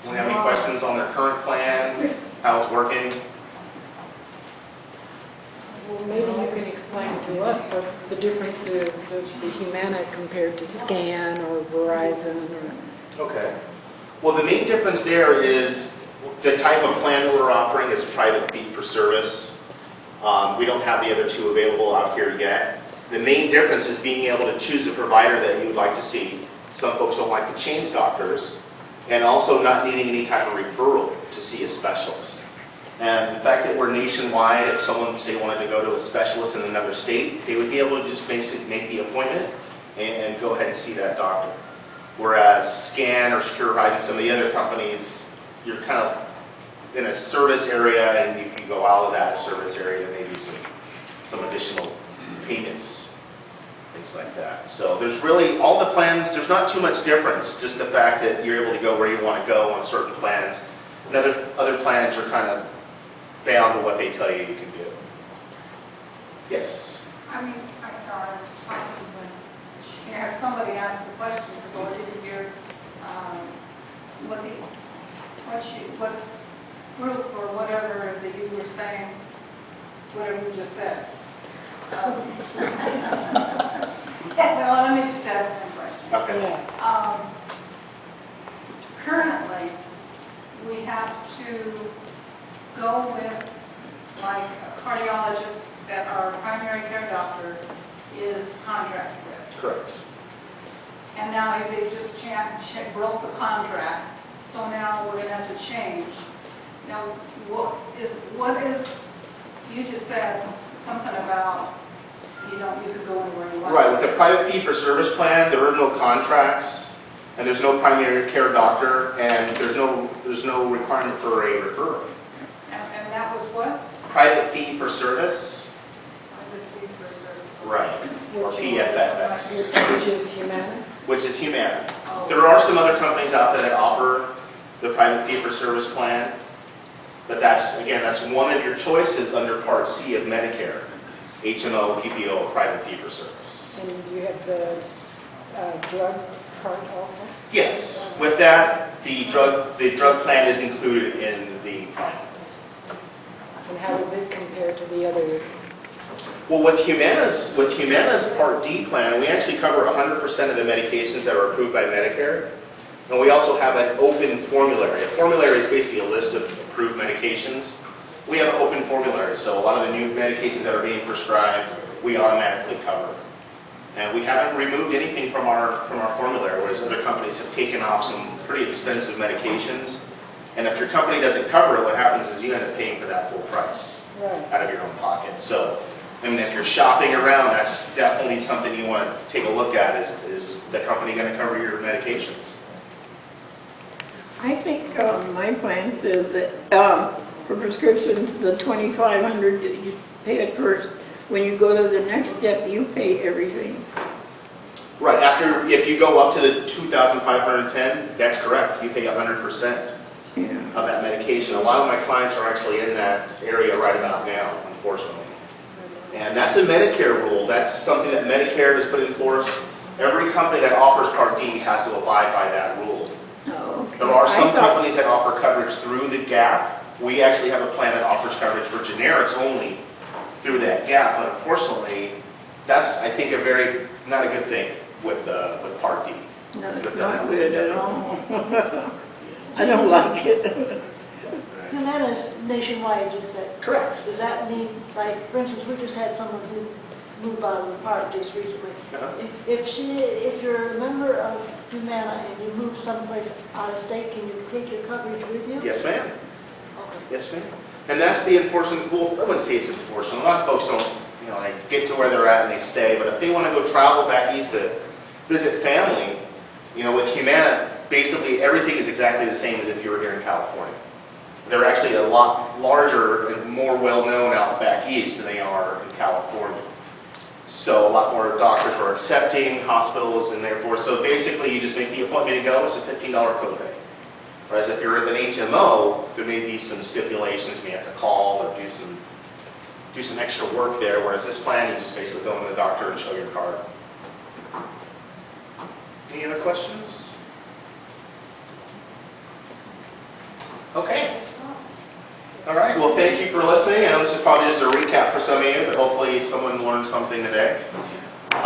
Anyone have any questions on their current plan, how it's working? Well, maybe you can explain to us what the difference is of the Humana compared to Scan or Verizon or... Okay. Well, the main difference there is the type of plan that we're offering is private fee-for-service. We don't have the other two available out here yet. The main difference is being able to choose a provider that you would like to see. Some folks don't like to change doctors, and also not needing any type of referral to see a specialist. And the fact that we're nationwide, if someone, say, wanted to go to a specialist in another state, they would be able to just basically make the appointment and go ahead and see that doctor. Whereas Scan or Secure Horizon, some of the other companies, you're kind of in a service area, and if you go out of that service area, maybe some additional payments, things like that. So there's really, all the plans, there's not too much difference, just the fact that you're able to go where you want to go on certain plans. And other plans are kind of bound to what they tell you can do. Yes? I mean, I'm sorry, I was talking when somebody asked the question, because I didn't hear what group or whatever that you were saying, whatever you just said. Yes, well, let me just ask one question. Okay. Currently, we have to go with like a cardiologist that our primary care doctor is contracted with. Correct. And now they just broke the contract, so now we're going to have to change. Now, what is, you just said something about you could go anywhere you want. Right, with a private fee-for-service plan, there are no contracts, and there's no primary care doctor, and there's no requirement for a referral. And that was what? Private fee-for-service. Private fee-for-service. Right. Or PFFS. Which is Humana? Which is Humana. Oh. There are some other companies out there that offer the private fee-for-service plan, but that's one of your choices under Part C of Medicare. HMO, PPO, private fee-for-service. And you have the drug part also? Yes. With that, the drug plan is included in the plan. And how does it compare to the other? Well, with Humana's Part D plan, we actually cover 100% of the medications that are approved by Medicare. And we also have an open formulary. A formulary is basically a list of approved medications. We have an open formulary, so a lot of the new medications that are being prescribed, we automatically cover. And we haven't removed anything from our formulary, whereas other companies have taken off some pretty expensive medications. And if your company doesn't cover it, what happens is you end up paying for that full price out of your own pocket. So, I mean, if you're shopping around, that's definitely something you want to take a look at. Is the company going to cover your medications? I think my plan says that for prescriptions, the $2,500, you pay it first. When you go to the next step, you pay everything. Right. If you go up to the $2,510, that's correct. You pay 100% of that medication. A lot of my clients are actually in that area right about now, unfortunately. And that's a Medicare rule. That's something that Medicare has put in force. Every company that offers Part D has to abide by that rule. Oh, okay. There are some companies that offer coverage through the gap. We actually have a plan that offers coverage for generics only through that gap, but unfortunately, that's, I think, not a good thing with Part D. No, it's not good at all. I don't like it. Humana's nationwide, you said. Correct. Does that mean, like, for instance, we just had someone who moved out of the park just recently. If you're a member of Humana and you move someplace out of state, can you take your coverage with you? Yes, ma'am. Okay. Yes, ma'am. And that's the enforcement. Well, I wouldn't say it's enforcement. A lot of folks don't, like, get to where they're at and they stay. But if they want to go travel back east to visit family, with Humana, basically everything is exactly the same as if you were here in California. They're actually a lot larger and more well-known out back east than they are in California. So a lot more doctors are accepting, hospitals, and therefore, so basically you just make the appointment and go. It's a $15 copay. Whereas if you're with an HMO, there may be some stipulations. You may have to call or do some extra work there. Whereas this plan, you just basically go to the doctor and show your card. Any other questions? Okay. All right, well, thank you for listening. I know this is probably just a recap for some of you, but hopefully someone learned something today.